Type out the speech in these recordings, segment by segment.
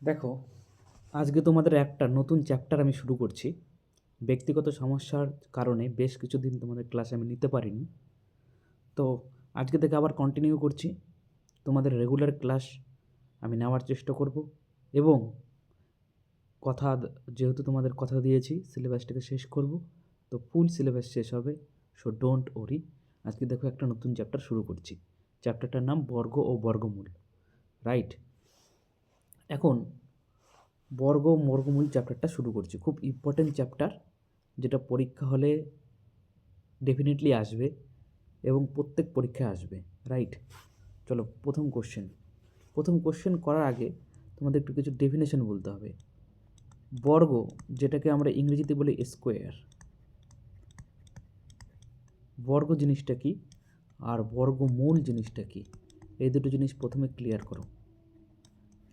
দেখো, আজকে তোমাদের একটা নতুন চ্যাপ্টার আমি শুরু করছি। ব্যক্তিগত সমস্যার কারণে বেশ কিছুদিন তোমাদের ক্লাসে আমি নিতে পারিনি। তো আজকে থেকে আবার কন্টিনিউ করছি। তোমাদের রেগুলার ক্লাস আমি নেওয়ার চেষ্টা করব এবং কথা যেহেতু তোমাদের কথা দিয়েছি সিলেবাসটাকে শেষ করব, তো ফুল সিলেবাস শেষ হবে। So don't worry. আজকে দেখো একটা নতুন চ্যাপ্টার শুরু করছি। চ্যাপ্টারটার নাম বর্গ ও বর্গমূল। রাইট। এখন বর্গ ও বর্গমূল চ্যাপ্টারটা শুরু করছি। খুব ইম্পর্টেন্ট চ্যাপ্টার, যেটা পরীক্ষা হলে ডেফিনেটলি আসবে এবং প্রত্যেক পরীক্ষায় আসবে। রাইট। চলো প্রথম কোশ্চেন করার আগে তোমাদের একটু কিছু ডেফিনেশন বলতে হবে। বর্গ, যেটাকে আমরা ইংরেজিতে বলি স্কোয়ার, বর্গ জিনিসটা কি আর বর্গমূল জিনিসটা কি, এই দুটো জিনিস প্রথমে ক্লিয়ার করো।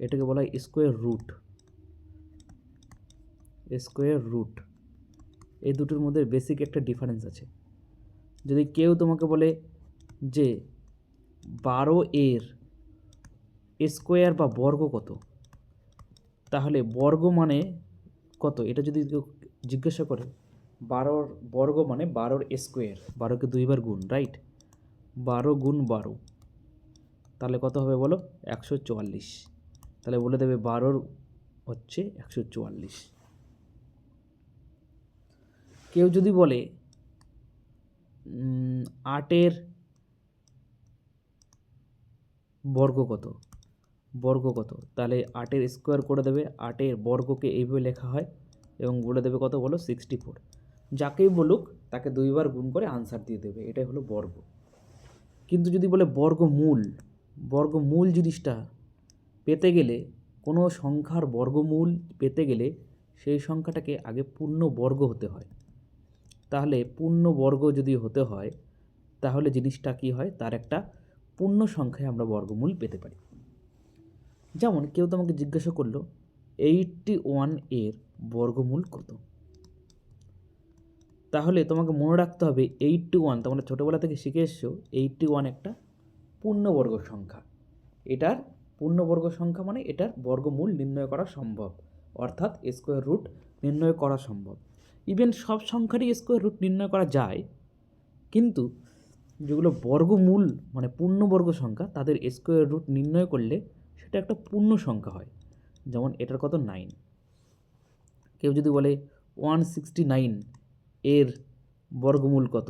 এটাকে বলা হয় স্কোয়ার রুট। স্কোয়ার রুট, এই দুটোর মধ্যে বেসিক একটা ডিফারেন্স আছে। যদি কেউ তোমাকে বলে যে 12 এর স্কোয়ার বা বর্গ কত, তাহলে বর্গ মানে কত এটা যদি কেউ জিজ্ঞাসা করে, 12 বর্গ মানে 12 স্কোয়ার, 12কে দুইবার গুণ। রাইট। 12 গুণ 12, তাহলে কত হবে বলো? 144। তাহলে বলে দেবে 12 হচ্ছে 144। কেউ যদি বলে 8 বর্গ কত, তাহলে 8 স্কোয়ার করে দেবে। 8 বর্গকে এইভাবে লেখা হয় এবং বলে দেবে কত বলো? 64। যাকেই বলুক তাকে দুইবার গুণ করে আনসার দিয়ে দেবে। এটাই হলো বর্গ। কিন্তু যদি বলে বর্গমূল জিনিসটা পেতে গেলে, কোনো সংখ্যার বর্গমূল পেতে গেলে সেই সংখ্যাটাকে আগে পূর্ণ বর্গ হতে হয়। তাহলে পূর্ণ বর্গ যদি হতে হয়, তাহলে জিনিসটা কি হয়, তার একটা পূর্ণ সংখ্যায় আমরা বর্গমূল পেতে পারি। যেমন কেউ তোমাকে জিজ্ঞাসা করলো 81 এর বর্গমূল কত, তাহলে তোমাকে মনে রাখতে হবে 81, তোমরা ছোটোবেলা থেকে শিখে এসছো 81 একটা পূর্ণবর্গ সংখ্যা। এটার পূর্ণবর্গ সংখ্যা মানে এটার বর্গমূল নির্ণয় করা সম্ভব, অর্থাৎ স্কোয়ার রুট নির্ণয় করা সম্ভব। ইভেন সব সংখ্যারই স্কোয়ার রুট নির্ণয় করা যায়, কিন্তু যেগুলো বর্গমূল মানে পূর্ণবর্গ সংখ্যা, তাদের স্কোয়ার রুট নির্ণয় করলে সেটা একটা পূর্ণ সংখ্যা হয়। যেমন এটার কত? 9। কেউ যদি বলে 169 এর বর্গমূল কত,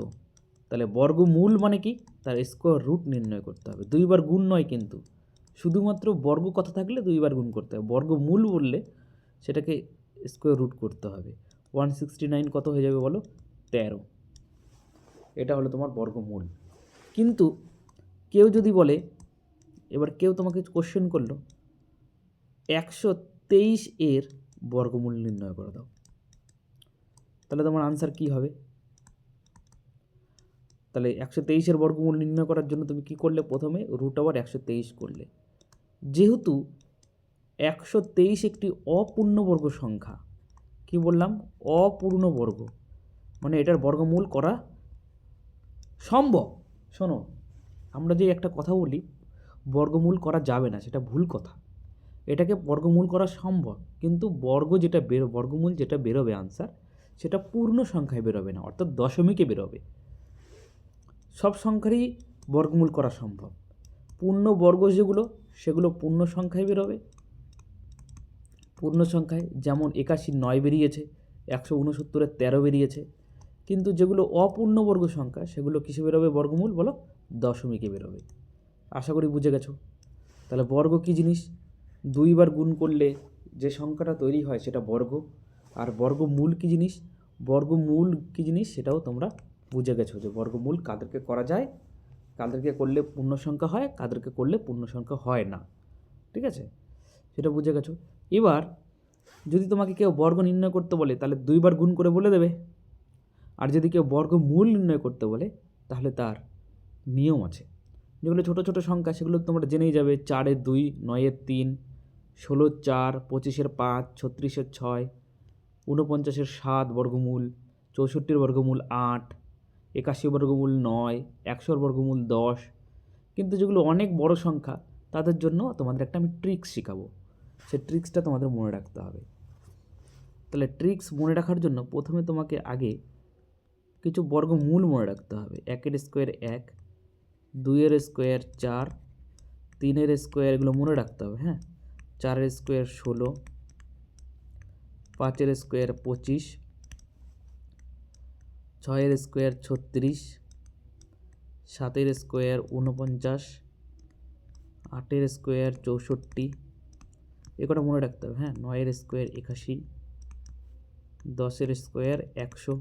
তাহলে বর্গমূল মানে কি, তার স্কোয়ার রুট নির্ণয় করতে হবে। দুইবার গুণ নয়, কিন্তু শুধুমাত্র বর্গ কথা থাকলে দুইবার গুণ করতে হবে। বর্গমূল বললে সেটাকে স্কোয়ার রুট করতে হবে। 169 কত হয়ে যাবে বলো? 13। এটা হলো তোমার বর্গমূল। কিন্তু কেউ যদি বলে, এবার কেউ তোমাকে কোশ্চেন করলো 123 এর বর্গমূল নির্ণয় করে দাও, তাহলে তোমার আনসার কি হবে? তাহলে 123 এর বর্গমূল নির্ণয় করার জন্য তুমি কি করলে? প্রথমে রুট ওভার 123 করলে। যেহেতু 123 একটি অপূর্ণবর্গ সংখ্যা, কি বললাম? অপূর্ণবর্গ, মানে এটার বর্গমূল করা সম্ভব। শোনো, আমরা যে একটা কথা বলি বর্গমূল করা যাবে না, সেটা ভুল কথা। এটাকে বর্গমূল করা সম্ভব, কিন্তু বর্গমূল যেটা বেরোবে আনসার, সেটা পূর্ণ সংখ্যায় বেরোবে না, অর্থাৎ দশমিকে বেরোবে। সব সংখ্যারই বর্গমূল করা সম্ভব। পূর্ণ বর্গ যেগুলো, সেগুলো পূর্ণ সংখ্যায় বেরোবে। পূর্ণ সংখ্যায় যেমন 81 9 বেরিয়েছে, 169 13 বেরিয়েছে। কিন্তু যেগুলো অপূর্ণবর্গ সংখ্যা, সেগুলো কিসে বেরোবে বর্গমূল বলো? দশমিকে বেরোবে। আশা করি বুঝে গেছো। তাহলে বর্গ কী জিনিস? দুইবার গুণ করলে যে সংখ্যাটা তৈরি হয় সেটা বর্গ। আর বর্গমূল কী জিনিস? বর্গমূল কী জিনিস সেটাও তোমরা বুঝে গেছো, যে বর্গমূল কাদেরকে করা যায়, কাদেরকে করলে পূর্ণ সংখ্যা হয়, কাদেরকে করলে পূর্ণ সংখ্যা হয় না। ঠিক আছে, সেটা বুঝে গেছো। এবার যদি তোমাকে কেউ বর্গ নির্ণয় করতে বলে, তাহলে দুইবার গুণ করে বলে দেবে। আর যদি কেউ বর্গমূল নির্ণয় করতে বলে, তাহলে তার নিয়ম আছে। যেগুলো ছোটো ছোটো সংখ্যা, সেগুলো তোমরা জেনেই যাবে। 4 এর 2, 9 এর 3, 16 4, 25 এর 5, 36 এর 6, 49 এর 7 বর্গমূল, 64 বর্গমূল 8, 81 বর্গমূল 9, 100 বর্গমূল 10। কিন্তু যেগুলো অনেক বড় সংখ্যা, তাদের জন্য তোমাদের একটা আমি ট্রিক্স শেখাবো। সে ট্রিক্সটা তোমাদের মনে রাখতে হবে। তাহলে ট্রিক্স মনে রাখার জন্য প্রথমে তোমাকে আগে কিছু বর্গমূল মনে রাখতে হবে। 1 স্কোয়ার 1, 2 স্কোয়ার 4, 3 স্কোয়ার, এগুলো মনে রাখতে হবে। হ্যাঁ, 4 square 16, 5 square 25, 6 square 36, 7 square 49, 8 square 64, এ কটা মনে রাখতে হবে। হ্যাঁ, 9 square 81, 10 square 100,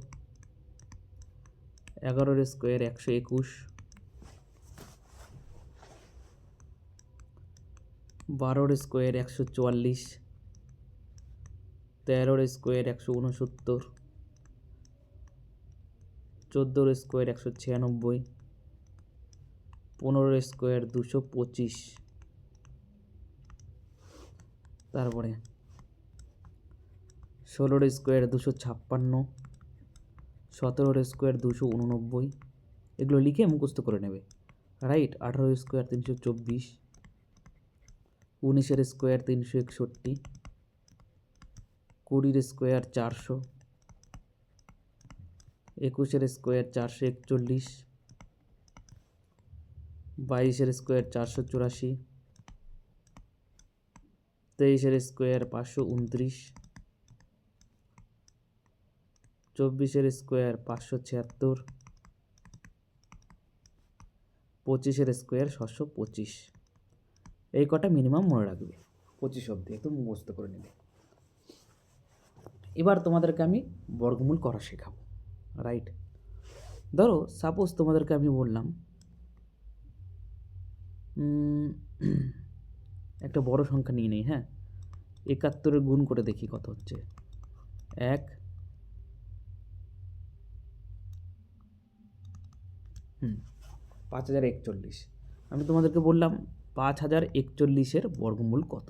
11 square 121, 12 square 144, 13 square 169, 14 square 196, 15 square 225, তারপরে 16 স্কোয়ার 256, 17 স্কোয়ার 289, এগুলো লিখে মুখস্থ করে নেবে। Right. 18 square 324, 19 square 361, 20 square 400, 21 square 441, 22 square 484, 23 square 529, 24 square 576, 25 square 725, এই কটা মিনিমাম মনে রাখবে। 25 অবধি একটু মুখস্থ করে নেবে। এবার তোমাদেরকে আমি বর্গমূল করা শেখাবো। রাইট। ধরো সাপোজ তোমাদেরকে আমি বললাম একটা বড় সংখ্যা নিয়ে নেই। হ্যাঁ, 71 গুণ করে দেখি কত হচ্ছে। 1, 5041। আমি তোমাদেরকে বললাম 5041-এর বর্গমূল কত,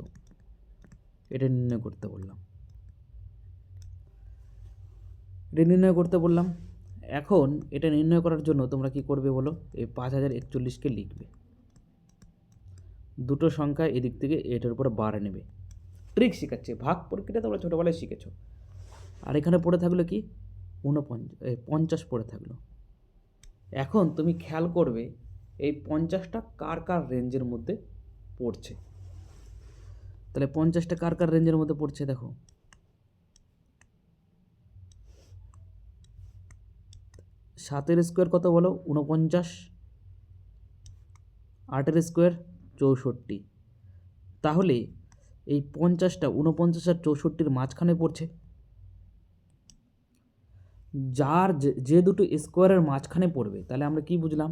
এটা নির্ণয় করতে বললাম। এখন এটা নির্ণয় করার জন্য তোমরা কি করবে বলো? এই 5041-কে লিখবে, দুটো সংখ্যা এদিক থেকে এটার উপরে বাড়ে নেবে। ট্রিক শেখাচ্ছে, ভাগ প্রক্রিয়া তোমরা ছোটোবেলায় শিখেছো। আর এখানে পড়ে থাকলো কি 50 পড়ে থাকলো। এখন তুমি খেয়াল করবে এই 50টা কার কার রেঞ্জের মধ্যে পড়ছে। তাহলে 50টা কার কার রেঞ্জের মধ্যে পড়ছে দেখো। 7 স্কোয়ার কত বলো? 49, 8 স্কোয়ার 64, তাহলে এই 50টা 49 আর 64-র মাঝখানে পড়ছে। যার যে দুটো স্কোয়ারের মাঝখানে পড়বে, তাহলে আমরা কি বুঝলাম?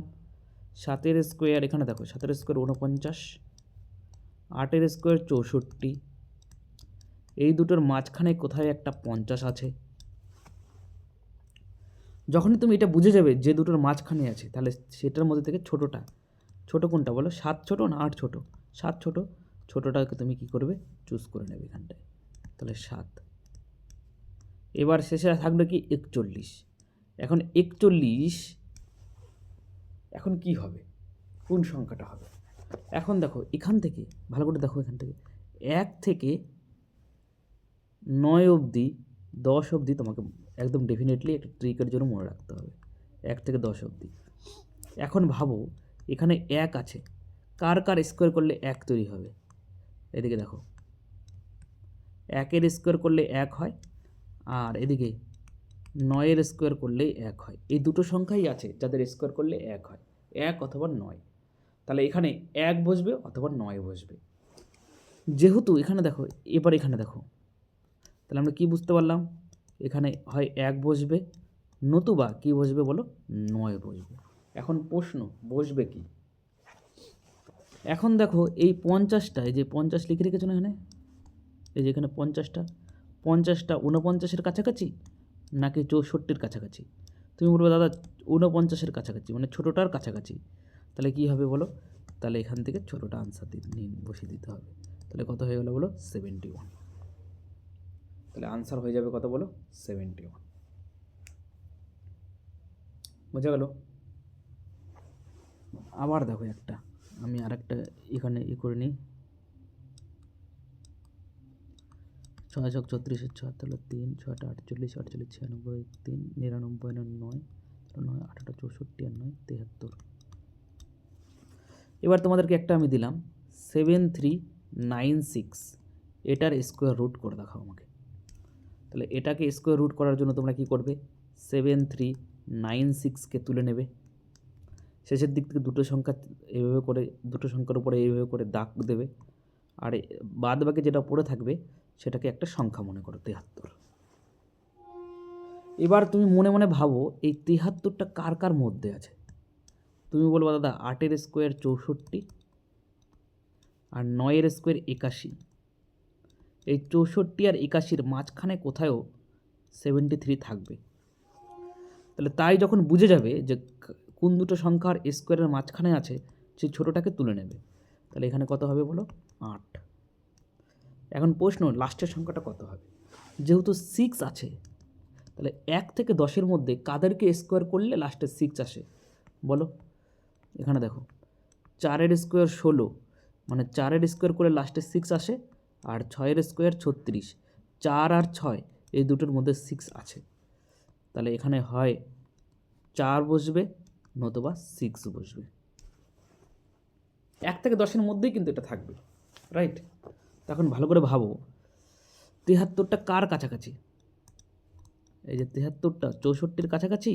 7 স্কোয়ার, এখানে দেখো 7 স্কোয়ার 49, 8 স্কোয়ার 64, এই দুটোর মাঝখানে কোথায় একটা 50 আছে। যখনই তুমি এটা বুঝে যাবে যে দুটোর মাঝখানে আছে, তাহলে সেটার মধ্যে থেকে ছোটোটা, ছোটো কোনটা বলো? 7 ছোটো না 8 ছোটো? 7 ছোটো। ছোটোটাকে তুমি কি করবে? চুজ করে নেবে এখানটায়। তাহলে 7। এবার শেষে থাকবে কি 41। এখন 41 এখন কি হবে? কোন সংখ্যাটা হবে? এখন দেখো এখান থেকে ভালো করে দেখো, এখান থেকে 1 থেকে 9 অবধি, 10 অবধি তোমাকে একদম ডেফিনেটলি একটা ট্রিকের জন্য মনে রাখতে হবে। 1 থেকে 10 অবধি। এখন ভাবো এখানে 1 আছে, কার কার স্কোয়ার করলে 1 তৈরি হবে? এদিকে দেখো, 1-এর স্কোয়ার করলে 1 হয়, আর এদিকে 9-এর স্কোয়ার করলেই 1 হয়। এই দুটো সংখ্যাই আছে যাদের স্কোয়ার করলে 1 হয়, 1 অথবা 9। তাহলে এখানে 1 বসবে অথবা 9 বসবে। যেহেতু এখানে দেখো, এবার এখানে দেখো, তাহলে আমরা কি বুঝতে পারলাম? এখানে হয় 1 বসবে, নতুবা কি বসবে বলো? 9 বসবে। এখন প্রশ্ন, বসবে কি? এখন দেখো এই 50টা, এই যে 50 লিখে রেখেছো না এখানে, এই যে এখানে 50টা 49-এর কাছাকাছি নাকি 64-র কাছাকাছি? তুমি বলবে দাদা 49-এর কাছাকাছি, মানে ছোটোটার কাছাকাছি। তাহলে কি হবে বলো? তাহলে এখান থেকে ছোটোটা আনসার বসিয়ে দিতে হবে। তাহলে কত হয়ে গেলো বলো? 71। তাহলে আনসার হয়ে যাবে কত বলো? 71। বোঝা গেল? আবার দেখো একটা, আমি আরেকটা এখানে করে নিই। ছয় ছক 36 ছয় তাহলে 3 ছয়টা 48 48 96 3 99 9 9 8 64 আর 9 73। এবার তোমাদেরকে একটা আমি দিলাম 7396, এটার স্কোয়ার রুট করে দেখাও আমাকে। তাহলে এটাকে স্কোয়ার রুট করার জন্য তোমরা কি করবে, 7396কে তুলে নেবে, শেষের দিক থেকে দুটো সংখ্যা এইভাবে করে, দুটো সংখ্যার উপরে এইভাবে করে দাগ দেবে, আর বাদ বাকি যেটা পড়ে থাকবে সেটাকে একটা সংখ্যা মনে করো 73। এবার তুমি মনে মনে ভাবো এই 73টা কার কার মধ্যে আছে। তুমি বলবো দাদা 8-এর স্কোয়ার 64 আর 9-এর স্কোয়ার 81। এই 64 আর 81-র মাঝখানে কোথাও 73 থাকবে। তাহলে তাই যখন বুঝে যাবে যে কোন দুটো সংখ্যার স্কোয়ারের মাঝখানে আছে, সেই ছোটোটাকে তুলে নেবে। তাহলে এখানে কত হবে বলো, 8। এখন প্রশ্ন লাস্টের সংখ্যাটা কত হবে। যেহেতু 6 আছে, তাহলে 1 থেকে 10-এর মধ্যে কাদেরকে স্কোয়ার করলে লাস্টে 6 আসে বলো। এখানে দেখো 4-এর স্কোয়ার 16, মানে 4-এর স্কোয়ার করে লাস্টে 6 আসে, আর 6-এর স্কোয়ার 36। 4 আর 6 এই দুটোর মধ্যে 6 আছে। তাহলে এখানে হয় 4 বসবে, নতুবা 6 বসবে। 1 থেকে 10-এর মধ্যেই কিন্তু এটা থাকবে, রাইট। তখন ভালো করে ভাবো 73টা কার কাছাকাছি। এই যে 73টা 64-র কাছাকাছি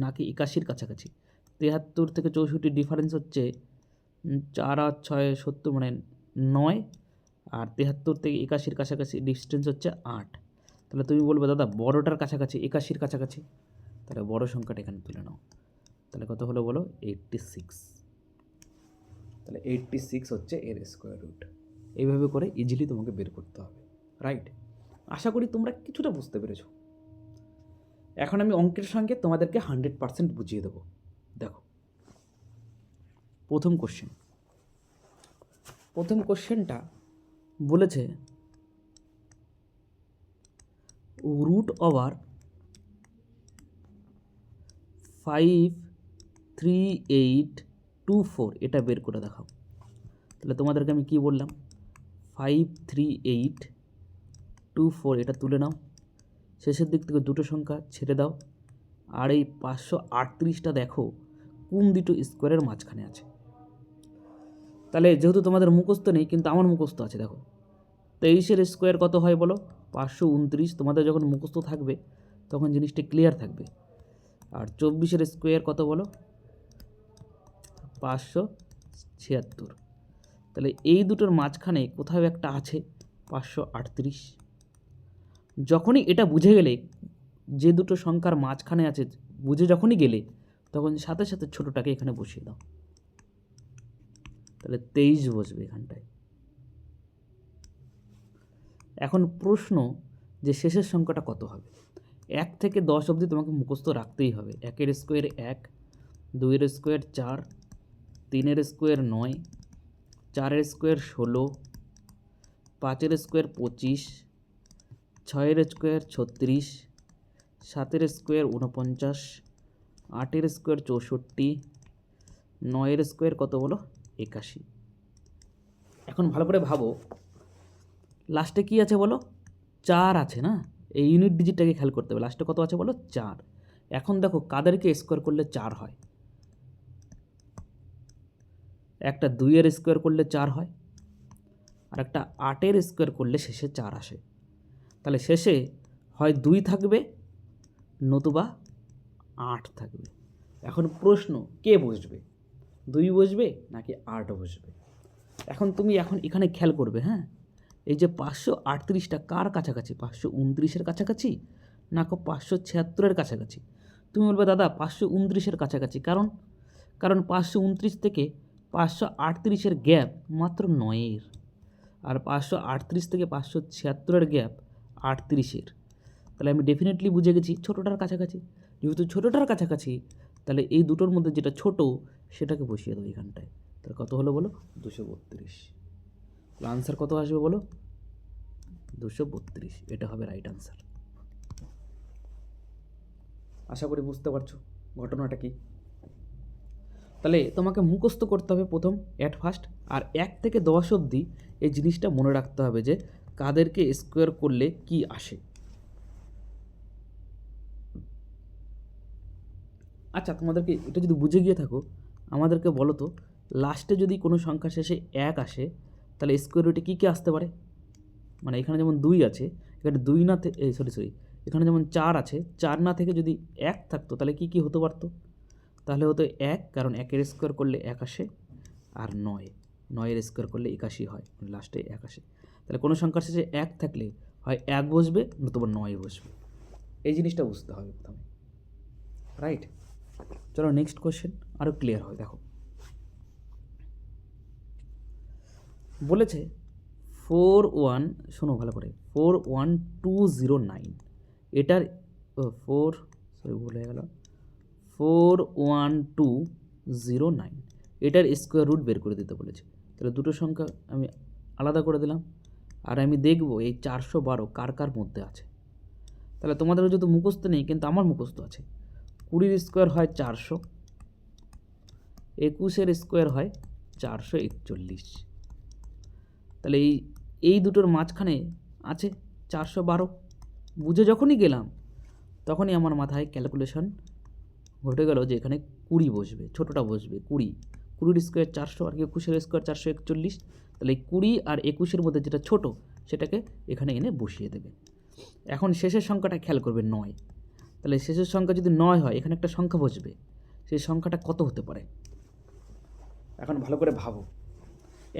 নাকি 81-র কাছাকাছি। 73 থেকে 64 ডিফারেন্স হচ্ছে 4 আর 6 70, মানে 9, আর 73 থেকে 81-র কাছাকাছি ডিস্টেন্স হচ্ছে 8। তাহলে তুমি বলবে দাদা বড়টার কাছাকাছি 81-র কাছাকাছি, তাহলে বড় সংখ্যাটা এখানে তুলে নাও। তাহলে কত হলো বলো, 86। তাহলে 86 হচ্ছে এর স্কোয়ার রুট। এইভাবে করে ইজিলি তোমাকে বের করতে হবে, রাইট। আশা করি তোমরা কিছুটা বুঝতে পেরেছো। এখন আমি অঙ্কের সঙ্গে তোমাদেরকে 100% বুঝিয়ে দেবো। দেখো প্রথম কোশ্চেনটা বলেছে রুট ওভার 53824 এটা বের করে দেখাও। তাহলে তোমাদেরকে আমি কি বললাম, 53824 এটা তুলে নাও, শেষের দিক থেকে দুটো সংখ্যা ছেড়ে দাও, আর এই 538টা দেখো কোন দুটো স্কোয়ারের মাঝখানে আছে। তাহলে যেহেতু তোমাদের মুখস্থ নেই, কিন্তু আমার মুখস্থ আছে, দেখো 23-এর স্কোয়ার কত হয় বলো, 529। তোমাদের যখন মুখস্থ থাকবে তখন জিনিসটা ক্লিয়ার থাকবে। আর 24-এর স্কোয়ার কত বলো, 576। তাহলে এই দুটোর মাঝখানে কোথাও একটা আছে 538। যখনই এটা বুঝে গেলে যে দুটো সংখ্যার মাঝখানে আছে, বুঝে যখনই গেলে তখন সাথে সাথে ছোটোটাকে এখানে বসিয়ে দাও। তাহলে 23 বসবে এখানটায়। এখন প্রশ্ন যে শেষের সংখ্যাটা কত হবে। 1 থেকে 10 অবধি তোমাকে মুখস্থ রাখতেই হবে। 1-এর স্কোয়ার 1, 2-এর স্কোয়ার 4, 3-এর স্কোয়ার 9, 4-এর স্কোয়ার 16, 5-এর স্কোয়ার 25, 6-এর স্কোয়ার 36, 7-এর স্কোয়ার 49, 8-এর স্কোয়ার 64, 9-এর স্কোয়ার কত বলো, 81। এখন ভালো করে ভাবো লাস্টে কি আছে বলো, 4 আছে না। এই ইউনিট ডিজিটটাকে খেয়াল করতে হবে, লাস্টে কত আছে বলো, 4। এখন দেখো কাদেরকে স্কোয়ার করলে 4 হয়। একটা 2-এর স্কোয়ার করলে 4 হয়, আর একটা 8-এর স্কোয়ার করলে শেষে 4 আসে। তাহলে শেষে হয় 2 থাকবে, নতুবা 8 থাকবে। এখন প্রশ্ন কে বসবে, 2 বসবে নাকি 8 বসবে। এখন তুমি এখানে খেয়াল করবে, হ্যাঁ, এই যে 538টা কার কাছাকাছি, 529-এর কাছাকাছি না 576-এর কাছাকাছি। তুমি বলবে দাদা 529-এর কাছাকাছি, কারণ 529 থেকে 538-এর গ্যাপ মাত্র 9-এর, আর 538 থেকে 576-এর গ্যাপ 38-এর। তাহলে আমি ডেফিনেটলি বুঝে গেছি ছোটোটার কাছাকাছি। যেহেতু ছোটোটার কাছাকাছি, তাহলে এই দুটোর মধ্যে যেটা ছোট সেটাকে বসিয়ে দেবো এখানটায়। তাহলে কত হলো বলো, 232। আনসার কত আসবে বলো, 232। এটা হবে রাইট আনসার। আশা করি বুঝতে পারছো ঘটনাটা কি। তাহলে তোমাকে মুখস্থ করতে হবে প্রথম অ্যাট ফার্স্ট, আর 1 থেকে 10 অবধি এই জিনিসটা মনে রাখতে হবে যে কাদেরকে স্কোয়ার করলে কি আসে? আচ্ছা, তোমাদেরকে এটা যদি বুঝে গিয়ে থাকো, আমাদেরকে বলো তো, লাস্টে যদি কোনো সংখ্যা শেষে 1 আসে, তাহলে স্কোয়ার রুটে কী কী আসতে পারে? মানে এখানে যেমন 2 আছে, এখানে 2 না সরি, এখানে যেমন 4 আছে, 4 না থেকে যদি 1 থাকতো তাহলে কী কী হতে পারতো? তাহলে হতো 1, কারণ 1-এর স্কোয়ার করলে 1 আসে, আর 9, 9-এর স্কোয়ার করলে 81 হয়, লাস্টে 1 আসে। তাহলে কোনো সংখ্যার শেষে 1 থাকলে হয় 1 বসবে, নতুবা 9 বসবে। এই জিনিসটা বুঝতে হবে প্রথমে, রাইট? চলো নেক্সট কোয়েশ্চেন আরও ক্লিয়ার হয়। দেখো বলেছে 41, শোনো ভালো করে, 41209, এটার 41209, এটার স্কোয়ার রুট বের করে দিতে বলেছে। তাহলে দুটো সংখ্যা আমি আলাদা করে দিলাম, আর আমি দেখব এই 412 কার কার মধ্যে আছে। তাহলে তোমাদের যেহেতু মুখস্থ নেই, কিন্তু আমার মুখস্থ আছে। 20-এর স্কোয়ার হয় 400, 21-এর স্কোয়ার হয় 441। তাহলে এই দুটোর মাঝখানে আছে 412। বুঝে যখনই গেলাম, তখনই আমার মাথায় ক্যালকুলেশন ঘটে গেল যে এখানে 20 বসবে, ছোটোটা বসবে 20। 20-এর স্কোয়ার 400, আর 21-এর স্কোয়ার 441। তাহলে এই 20 আর 21-এর মধ্যে যেটা ছোট, সেটাকে এখানে এনে বসিয়ে দেবে। এখন শেষের সংখ্যাটা খেয়াল করবে 9। তাহলে শেষের সংখ্যা যদি 9 হয়, এখানে একটা সংখ্যা বসবে, সেই সংখ্যাটা কত হতে পারে? এখন ভালো করে ভাবো।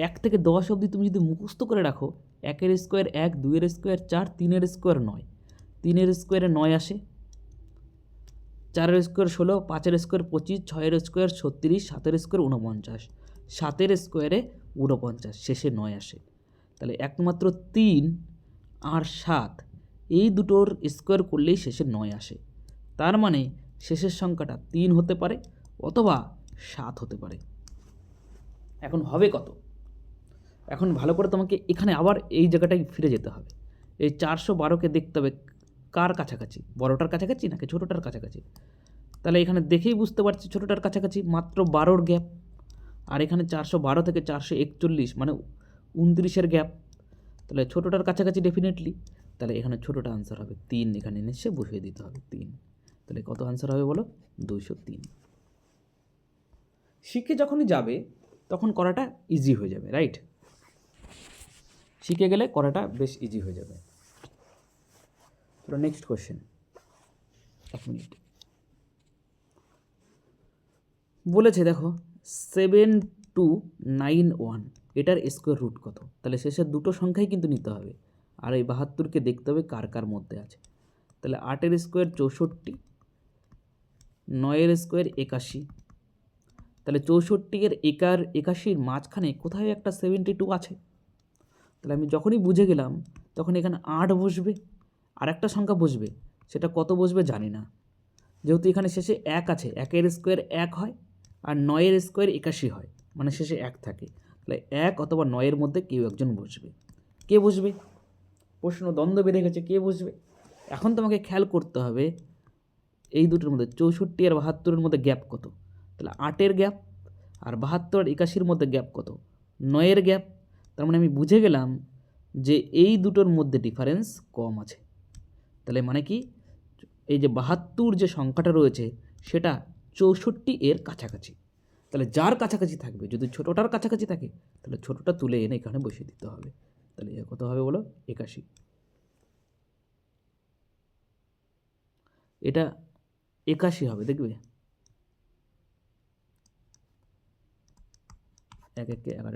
1 থেকে 10 অবধি তুমি যদি মুখস্থ করে রাখো, 1-এর স্কোয়ার 1, 2-এর স্কোয়ার 4, 3-এর স্কোয়ার 9, 3-এর স্কোয়ারে 9 আসে, 4-এর স্কোয়ার 16, 5-এর স্কোয়ার 25, 6-এর স্কোয়ার 36, 7-এর স্কোয়ার 49, 7-এর স্কোয়ারে 49, শেষে 9 আসে। তাহলে একমাত্র 3 আর 7 এই দুটোর স্কোয়ার করলেই শেষে 9 আসে। তার মানে শেষের সংখ্যাটা 3 হতে পারে অথবা 7 হতে পারে। এখন হবে কত? এখন ভালো করে তোমাকে এখানে আবার এই জায়গাটায় ফিরে যেতে হবে। এই 412কে দেখতে হবে কার কাছাকাছি, বড়টার কাছাকাছি নাকি ছোটোটার কাছাকাছি। তাহলে এখানে দেখেই বুঝতে পারছি ছোটোটার কাছাকাছি, মাত্র 12-র গ্যাপ। আর এখানে 412 থেকে 441 মানে 29-এর গ্যাপ। তাহলে ছোটোটার কাছাকাছি ডেফিনেটলি। তাহলে এখানে ছোটোটা আনসার হবে 3, এখানে এসে বসিয়ে দিতে হবে 3। তাহলে কত আনসার হবে বলো? 203। শিখে যখনই যাবে তখন করাটা ইজি হয়ে যাবে, রাইট? শিখে গেলে করাটা বেশ ইজি হয়ে যাবে। চলো নেক্সট কোয়েশ্চেন। 1 মিনিট। বলেছে দেখো 7291, এটার স্কোয়ার রুট কত? তাহলে শেষের দুটো সংখ্যাই কিন্তু নিতে হবে, আর এই 72কে দেখতে হবে কার কার মধ্যে আছে। তাহলে 8-এর স্কোয়ার 64, 9-এর স্কোয়ার 81। তাহলে 64-এর 81-র মাঝখানে কোথায় একটা 72 আছে। তাহলে আমি যখনই বুঝে গেলাম, তখন এখানে 8 বসবে, আর একটা সংখ্যা বসবে, সেটা কত বসবে জানি না। যেহেতু এখানে শেষে 1 আছে, 1-এর স্কোয়ার 1 হয়, আর 9-এর স্কোয়ার 81 হয়, মানে শেষে 1 থাকে। তাহলে 1 অথবা 9-এর মধ্যে কেউ একজন বসবে। কে বসবে? প্রশ্ন দ্বন্দ্ব বেড়ে গেছে, কে বসবে? এখন তোমাকে খেয়াল করতে হবে এই দুটোর মধ্যে 64 আর 72-এর মধ্যে গ্যাপ কত। তাহলে 8-এর গ্যাপ, আর 72 আর 81-র মধ্যে গ্যাপ কত? 9-এর গ্যাপ। তার মানে আমি বুঝে গেলাম যে এই দুটোর মধ্যে ডিফারেন্স কম আছে। তাহলে মানে কি, এই যে 72 যে সংখ্যাটা রয়েছে সেটা 64 এর কাছাকাছি। তাহলে যার কাছাকাছি থাকবে, যদি ছোটোটার কাছাকাছি থাকে, তাহলে ছোটোটা তুলে এনে এখানে বসিয়ে দিতে হবে। তাহলে কত হবে বলো? 81। এটা 81 হবে, দেখবে 1 1 11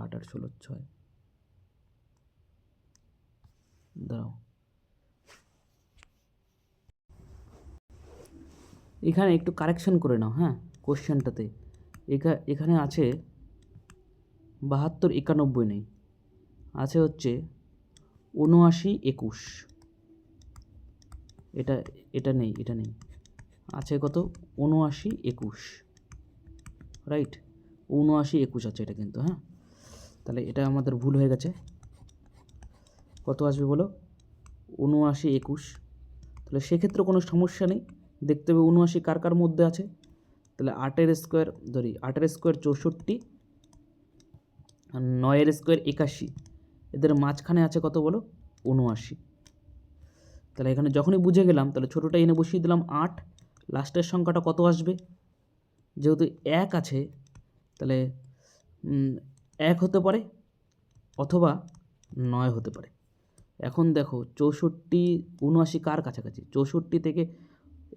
8 8 16 6। দাঁড়াও, এখানে একটু কারেকশন করে নাও। হ্যাঁ, কোশ্চেনটাতে এখানে আছে 72 91 নেই, আছে হচ্ছে 79 21। এটা এটা নেই, এটা নেই, আছে কত? 79 21, রাইট? 79 21 আছে এটা কিন্তু। হ্যাঁ, তাহলে এটা আমাদের ভুল হয়ে গেছে। কত আসবে বলো? 79 21। তাহলে সেক্ষেত্রে কোনো সমস্যা নেই, দেখতে হবে 79 কার কার মধ্যে আছে। তাহলে 8-এর স্কোয়ার ধরি, 8-এর স্কোয়ার 64, আর 9-এর স্কোয়ার 81, এদের মাঝখানে আছে কত বলো, 79। তাহলে এখানে যখনই বুঝে গেলাম তাহলে ছোটোটা এনে বসিয়ে দিলাম 8, লাস্টের সংখ্যাটা কত আসবে, যেহেতু 1 আছে তাহলে 1 হতে পারে অথবা 9 হতে পারে। এখন দেখো 64 79 কার কাছাকাছি, 64 থেকে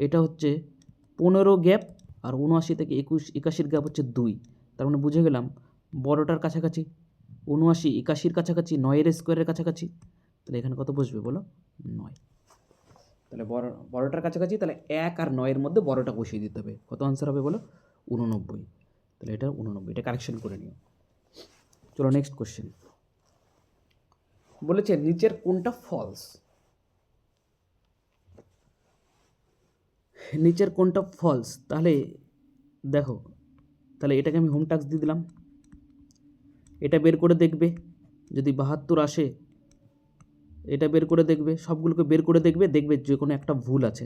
এটা হচ্ছে 15 গ্যাপ, আর 79 থেকে 81 গ্যাপ হচ্ছে 2। তার মানে বুঝে গেলাম বড়টার কাছাকাছি 79, 81 কাছাকাছি, 9 স্কোয়ারের কাছাকাছি। তাহলে এখানে কত বসবে বলো, 9। তাহলে বড়টার কাছাকাছি, তাহলে 1 আর 9 মধ্যে বড়টা বসিয়ে দিতে হবে। কত আনসার হবে বলো, 89। তাহলে এটা 89, এটা কারেকশন করে নিও। চলো নেক্সট কোশ্চেন। বলেছে নিচের কোনটা ফলস, নিচের কোনটা ফলস। তাহলে দেখো, তাহলে এটাকে আমি হোম টাস্ক দিয়ে দিলাম, এটা বের করে দেখবে, যদি 72 আসে এটা বের করে দেখবে, সবগুলোকে বের করে দেখবে, দেখবে যে কোনো একটা ভুল আছে।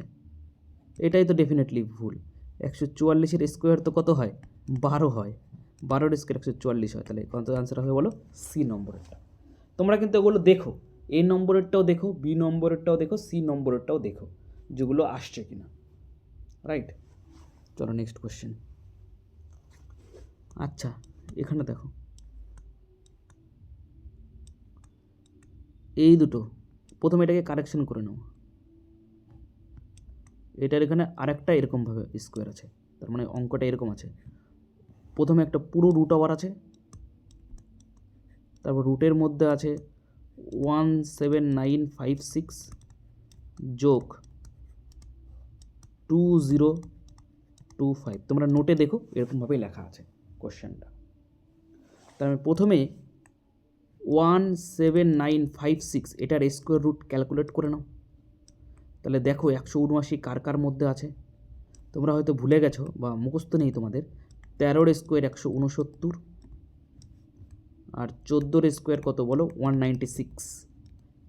এটাই তো ডেফিনেটলি ভুল। 144-এর স্কোয়ার তো কত হয়, 12 হয়, 12-এর স্কোয়ার 144 হয়। তাহলে কত আনসার হবে বলো, সি নম্বরেরটা। তোমরা কিন্তু এগুলো দেখো, এ নম্বরেরটাও দেখো, বি নম্বরেরটাও দেখো, সি নম্বরেরটাও দেখো, যেগুলো আসছে কিনা, রাইট। চলো নেক্সট কোশ্চেন। আচ্ছা এখানে দেখো, এই দুটো প্রথমে এটাকে কারেকশন করে নাও। এটার এখানে আরেকটা এরকমভাবে স্কোয়ার আছে, তার মানে অঙ্কটা এরকম আছে। প্রথমে একটা পুরো রুট ওভার আছে, তারপর রুটের মধ্যে আছে 17956 যোগ 2025। তোমরা নোটে দেখো এরকমভাবেই লেখা আছে কোশ্চেনটা। তার মানে প্রথমে 17956 এটার স্কোয়ার রুট ক্যালকুলেট করে নাও। তাহলে দেখো 179 কার কার মধ্যে আছে, তোমরা হয়তো ভুলে গেছো বা মুখস্থ নেই তোমাদের। 13-এর স্কোয়ার 169, আর 14-এর স্কোয়ার কত বলো, 196।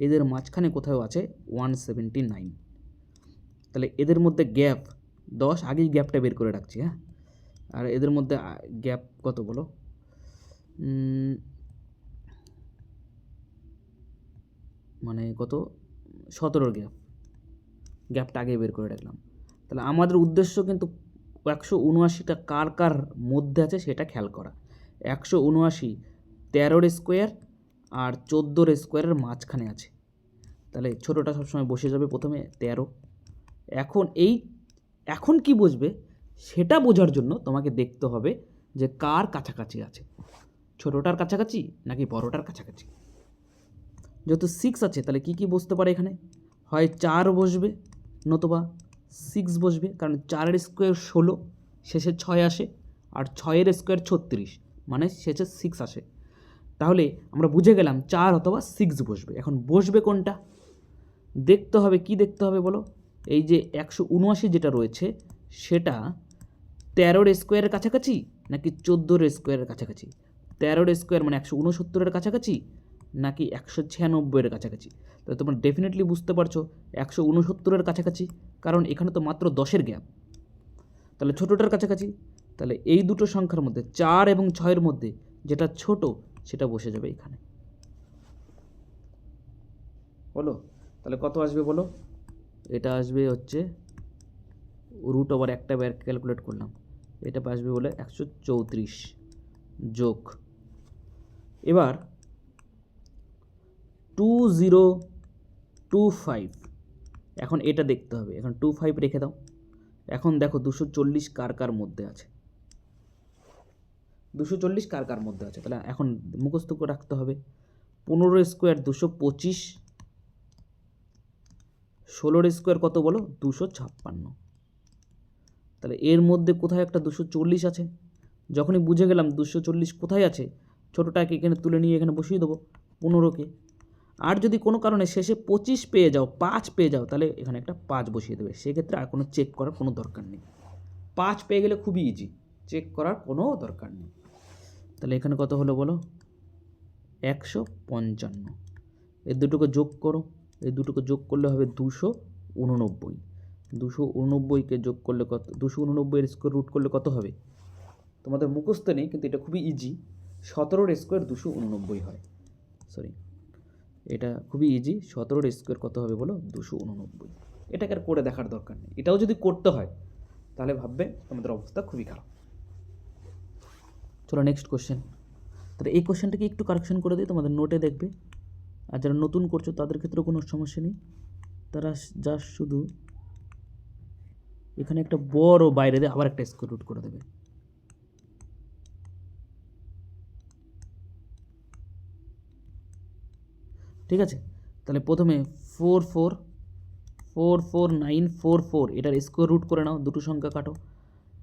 এদের মাঝখানে কোথাও আছে 179। তাহলে এদের মধ্যে গ্যাপ 10, আগেই গ্যাপটা বের করে রাখছি, হ্যাঁ। আর এদের মধ্যে গ্যাপ কত বলো, মানে কত, 17-এর গ্যাপটা আগে বের করে রাখলাম। তাহলে আমাদের উদ্দেশ্য কিন্তু 179টা কার কার মধ্যে আছে সেটা খেয়াল করা। 179 13-এর স্কোয়ার আর 14-এর স্কোয়ারের মাঝখানে আছে। তাহলে ছোটোটা সবসময় বসে যাবে প্রথমে 13। এখন কি বসবে সেটা বোঝার জন্য তোমাকে দেখতে হবে যে কার কাছাকাছি আছে, ছোটোটার কাছাকাছি নাকি বড়টার কাছাকাছি। যেহেতু 6 আছে তাহলে কি কি বসতে পারে এখানে, হয় 4 বসবে নতুবা 6 বসবে, কারণ 4-এর স্কোয়ার 16, শেষে 6 আসে, আর 6-এর স্কোয়ার 36, মানে শেষে 6 আসে। তাহলে আমরা বুঝে গেলাম 4 অথবা 6 বসবে। এখন বসবে কোনটা দেখতে হবে, কি দেখতে হবে বলো, এই যে 179 যেটা রয়েছে সেটা 13-এর স্কোয়ারের কাছাকাছি নাকি 14-এর স্কোয়ারের কাছাকাছি। 13-এর স্কোয়ার মানে 169-এর কাছাকাছি নাকি 196-এর কাছাকাছি। তাহলে তোমরা ডেফিনেটলি বুঝতে পারছো 169-এর কাছাকাছি, কারণ এখানে তো মাত্র 10-এর গ্যাপ। তাহলে ছোটোটার কাছাকাছি, তাহলে এই দুটো সংখ্যার মধ্যে 4 এবং 6-এর মধ্যে যেটা ছোট সেটা বসে যাবে এখানে, বলো। তাহলে কত আসবে বলো, এটা আসবে হচ্ছে রুট ওভার একটা বার ক্যালকুলেট করলাম, এটা আসবে বলে 134 যোগ, এবার 2025। এখন এটা দেখতে হবে, এখন 25 রেখে দাও। এখন দেখো 240 কার কার মধ্যে আছে, 240 কার কার মধ্যে আছে। তাহলে এখন মুখস্থ করে রাখতে হবে 15-এর স্কোয়ার 225, 16-এর স্কোয়ার কত বলো, 256। তাহলে এর মধ্যে কোথায় একটা 240 আছে। যখনই বুঝে গেলাম 240 কোথায় আছে, ছোটোটাকে এখানে তুলে নিয়ে এখানে বসিয়ে দেবো 15কে। আর যদি কোনো কারণে শেষে 25 পেয়ে যাও, 5 পেয়ে যাও, তাহলে এখানে একটা 5 বসিয়ে দেবে। সেক্ষেত্রে আর কোনো চেক করার কোনো দরকার নেই, 5 পেয়ে গেলে খুবই ইজি, চেক করার কোনো দরকার নেই। তাহলে এখানে কত হলো বলো, 155। এই দুটোকে যোগ করো, এই দুটোকে যোগ করলে হবে 289। 289কে যোগ করলে কত, 289-এর স্কোয়ার রুট করলে কত হবে, তোমাদের মুখস্থ নেই কিন্তু এটা খুবই ইজি, 17-এর স্কোয়ার 289 হয়, সরি এটা খুবই ইজি, 17 স্কোয়ার কত হবে বলো 289। এটাকে আর করে দেখার দরকার নেই, এটাও যদি করতে হয় তাহলে ভাববে তোমাদের অবস্থা খুবই খারাপ। চলো নেক্সট কোশ্চেন। তাহলে এই কোশ্চেনটাকে একটু কারেকশন করে দিই, তোমাদের নোটে দেখবে। আর যারা নতুন করছো তাদের ক্ষেত্রেও কোনো সমস্যা নেই, তারা জাস্ট শুধু এখানে একটা বড় বাইরে দিয়ে আবার একটা স্কোয়ার রুট করে দেবে। ঠিক আছে, তাহলে প্রথমে 444944 এটার স্কোয়ার রুট করে নাও, দুটো সংখ্যা কাটো।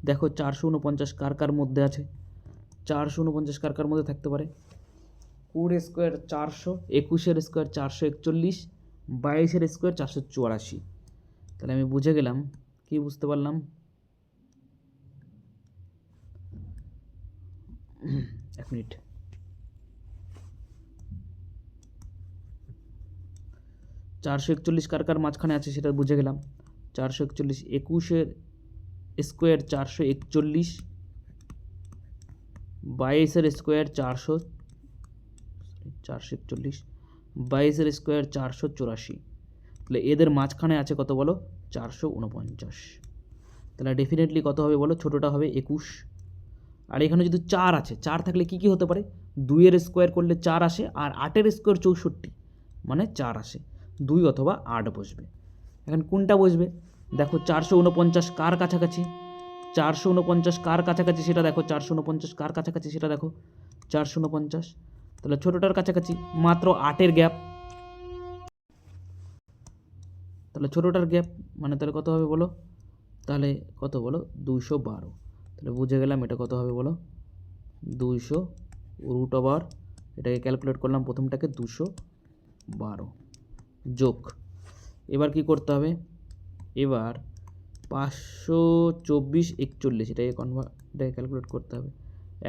দেখো 449 কার কার মধ্যে আছে, 449 কার কার মধ্যে থাকতে পারে, 4 স্কোয়ার 400, 21 স্কোয়ার 441, 22 স্কোয়ার 484। তাহলে আমি বুঝে গেলাম, কি বুঝতে পারলাম, এক মিনিট, 441 কার কার মাঝখানে আছে সেটা বুঝে গেলাম। 441, 21 স্কোয়ার 441, 22 স্কোয়ার 441, 22 স্কোয়ার 484। তাহলে এদের মাঝখানে আছে কত বলো 449। তাহলে ডেফিনেটলি কত হবে বলো, ছোটোটা হবে 21। আর এখানে যদি 4 আছে, 4 থাকলে কি কি হতে পারে, 2 স্কোয়ার করলে 4 আসে, আর 8 স্কোয়ার 64 মানে 4 আসে, 2 অথবা 8 বসবে। এখন কোনটা বসবে দেখো, 449 কার কাছাকাছি, 449 কার কাছাকাছি সেটা দেখো, 449 কার কাছাকাছি সেটা দেখো, 449। তাহলে ছোটোটার কাছাকাছি মাত্র 8-এর গ্যাপ, তাহলে ছোটোটার গ্যাপ মানে তাহলে কত হবে বলো, তাহলে কত বলো 212। তাহলে বুঝে গেলাম এটা কত হবে বলো 200 রুট ওভার, এটাকে ক্যালকুলেট করলাম প্রথমটাকে 212 যোগ, এবার কি করতে হবে, এবার 524 41 এটাকে এটাকে ক্যালকুলেট করতে হবে।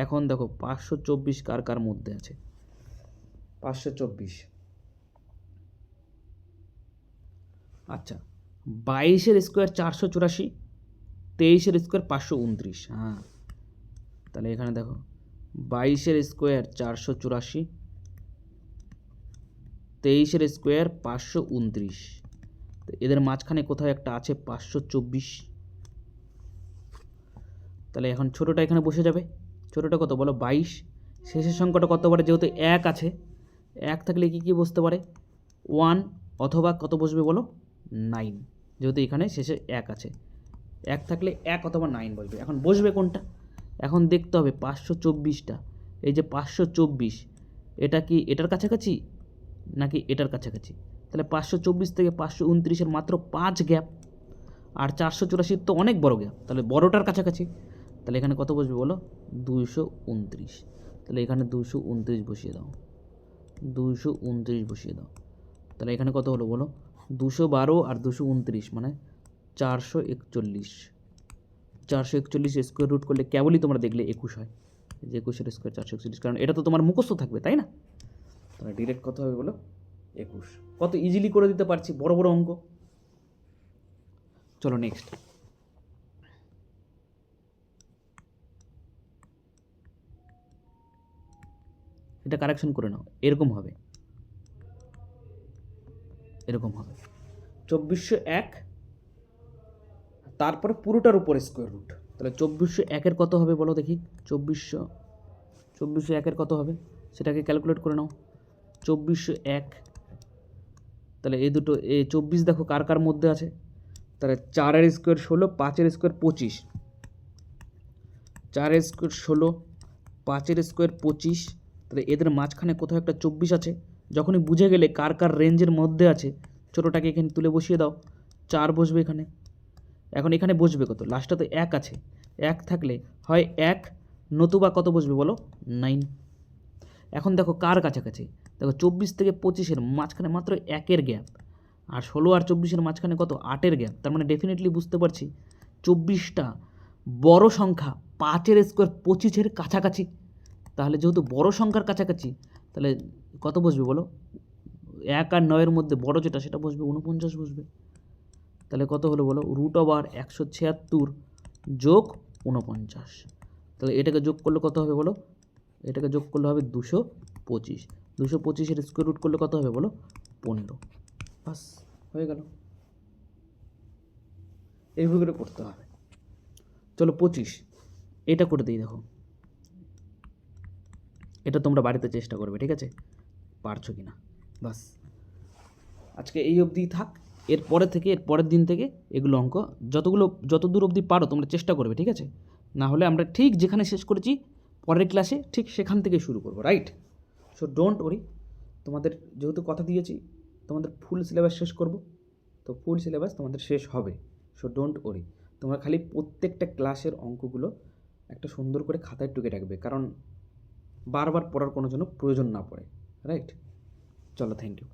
এখন দেখো 524 কার কার মধ্যে আছে, 524, আচ্ছা 22 স্কোয়ার 484, 23 স্কোয়ার 529। হ্যাঁ, তাহলে এখানে দেখো 22 স্কোয়ার 484, 23 স্কোয়ার 529, তো এদের মাঝখানে কোথাও একটা আছে 524। তাহলে এখন ছোটোটা এখানে বসে যাবে, ছোটোটা কত বলো 22, শেষের সংখ্যাটা কত পারে, যেহেতু 1 আছে, 1 থাকলে কি কি বসতে পারে 1, অথবা কত বসবে বলো 9, যেহেতু এখানে শেষে 1 আছে, 1 থাকলে 1 অথবা 9 বসবে। এখন বসবে কোনটা, এখন দেখতে হবে 524টা, এই যে 524 এটা কি এটার কাছাকাছি নাকি এটার কাছাকাছি, তাহলে 524 থেকে 529-এর মাত্র 5 গ্যাপ, আর 484 তো অনেক বড় গ্যাপ, তাহলে বড়টার কাছাকাছি। তাহলে এখানে কত বসবে বলো 229, তাহলে এখানে 229 বসিয়ে দাও, 229 বসিয়ে দাও। তাহলে এখানে কত হলো বলো 212 আর 229 মানে 441, 441 স্কোয়ার রুট করলে কেবলই তোমরা দেখলে 21 হয়, যে 21 স্কোয়ার 441, কারণ এটা তো তোমার মুখস্থ থাকবে তাই না। তাহলে ডিরেক্ট কত হবে বলো 21। কত ইজিলি করে দিতে পারছি বড় বড় অঙ্ক। চলো নেক্সট, এটা কারেকশন করে নাও, এরকম হবে, এরকম হবে 2401, তারপরে পুরোটার উপরে স্কোয়ার রুট। তাহলে 2401-এর কত হবে বলো দেখি, 2401-এর কত হবে সেটাকে ক্যালকুলেট করে নাও। 2401, তাহলে এই দুটো, এই 24 দেখো কার কার মধ্যে আছে, তাহলে 4-এর স্কোয়ার 16, 5-এর স্কোয়ার 25, 4-এর স্কোয়ার 16, 5-এর স্কোয়ার 25, তাহলে এদের মাঝখানে কোথাও একটা 24 আছে। যখনই বুঝে গেলে কার কার রেঞ্জের মধ্যে আছে, ছোটোটাকে এখানে তুলে বসিয়ে দাও, 4 বসবে এখানে। এখন এখানে বসবে কত, লাস্টটা তো 1 আছে, 1 থাকলে হয় 1, নতুবা কত বসবে বলো 9। এখন দেখো কার কাছাকাছি, দেখো 24 থেকে 25-এর মাঝখানে মাত্র 1-এর গ্যাপ, আর 16 আর 24-এর মাঝখানে কত 8-এর গ্যাপ, তার মানে ডেফিনেটলি বুঝতে পারছি 24টা বড় সংখ্যা 5-এর স্কোয়ার 25-এর কাছাকাছি। তাহলে যেহেতু বড় সংখ্যার কাছাকাছি, তাহলে কত বসবে বলো, 1 আর 9-এর মধ্যে বড় যেটা সেটা বসবে 49 বসবে। তাহলে কত হলো বলো রুট ওভার 176 যোগ 49। তাহলে এটাকে যোগ করলে কত হবে বলো, এটাকে যোগ করলে হবে 225, 225-এর স্কোয়ার রুট করলে কত হবে বলো? 15। বাস, হয়ে গেল। এইভাবে করে করতে হবে। চলো 25, এটা করে দিই। দেখো, এটা তোমরা বাড়িতে চেষ্টা করবে, ঠিক আছে? পারছো কি না। বাস, আজকে এই অবধিই থাক। এর পরের দিন থেকে এগুলো অঙ্ক যতদূর অবধি পারো তোমরা চেষ্টা করবে, ঠিক আছে? না হলে আমরা ঠিক যেখানে শেষ করেছি পরের ক্লাসে ঠিক সেখান থেকে শুরু করবো, রাইট? So don't worry. তোমাদের যেহেতু কথা দিয়েছি তোমাদের ফুল সিলেবাস শেষ করব, তো ফুল সিলেবাস তোমাদের শেষ হবে। So don't worry. তোমরা খালি প্রত্যেকটা ক্লাসের অঙ্কগুলো একটা সুন্দর করে খাতায় টুকে রাখবে, কারণ বারবার পড়ার কোনো জন্য প্রয়োজন না পড়ে, রাইট? চলো, থ্যাংক ইউ।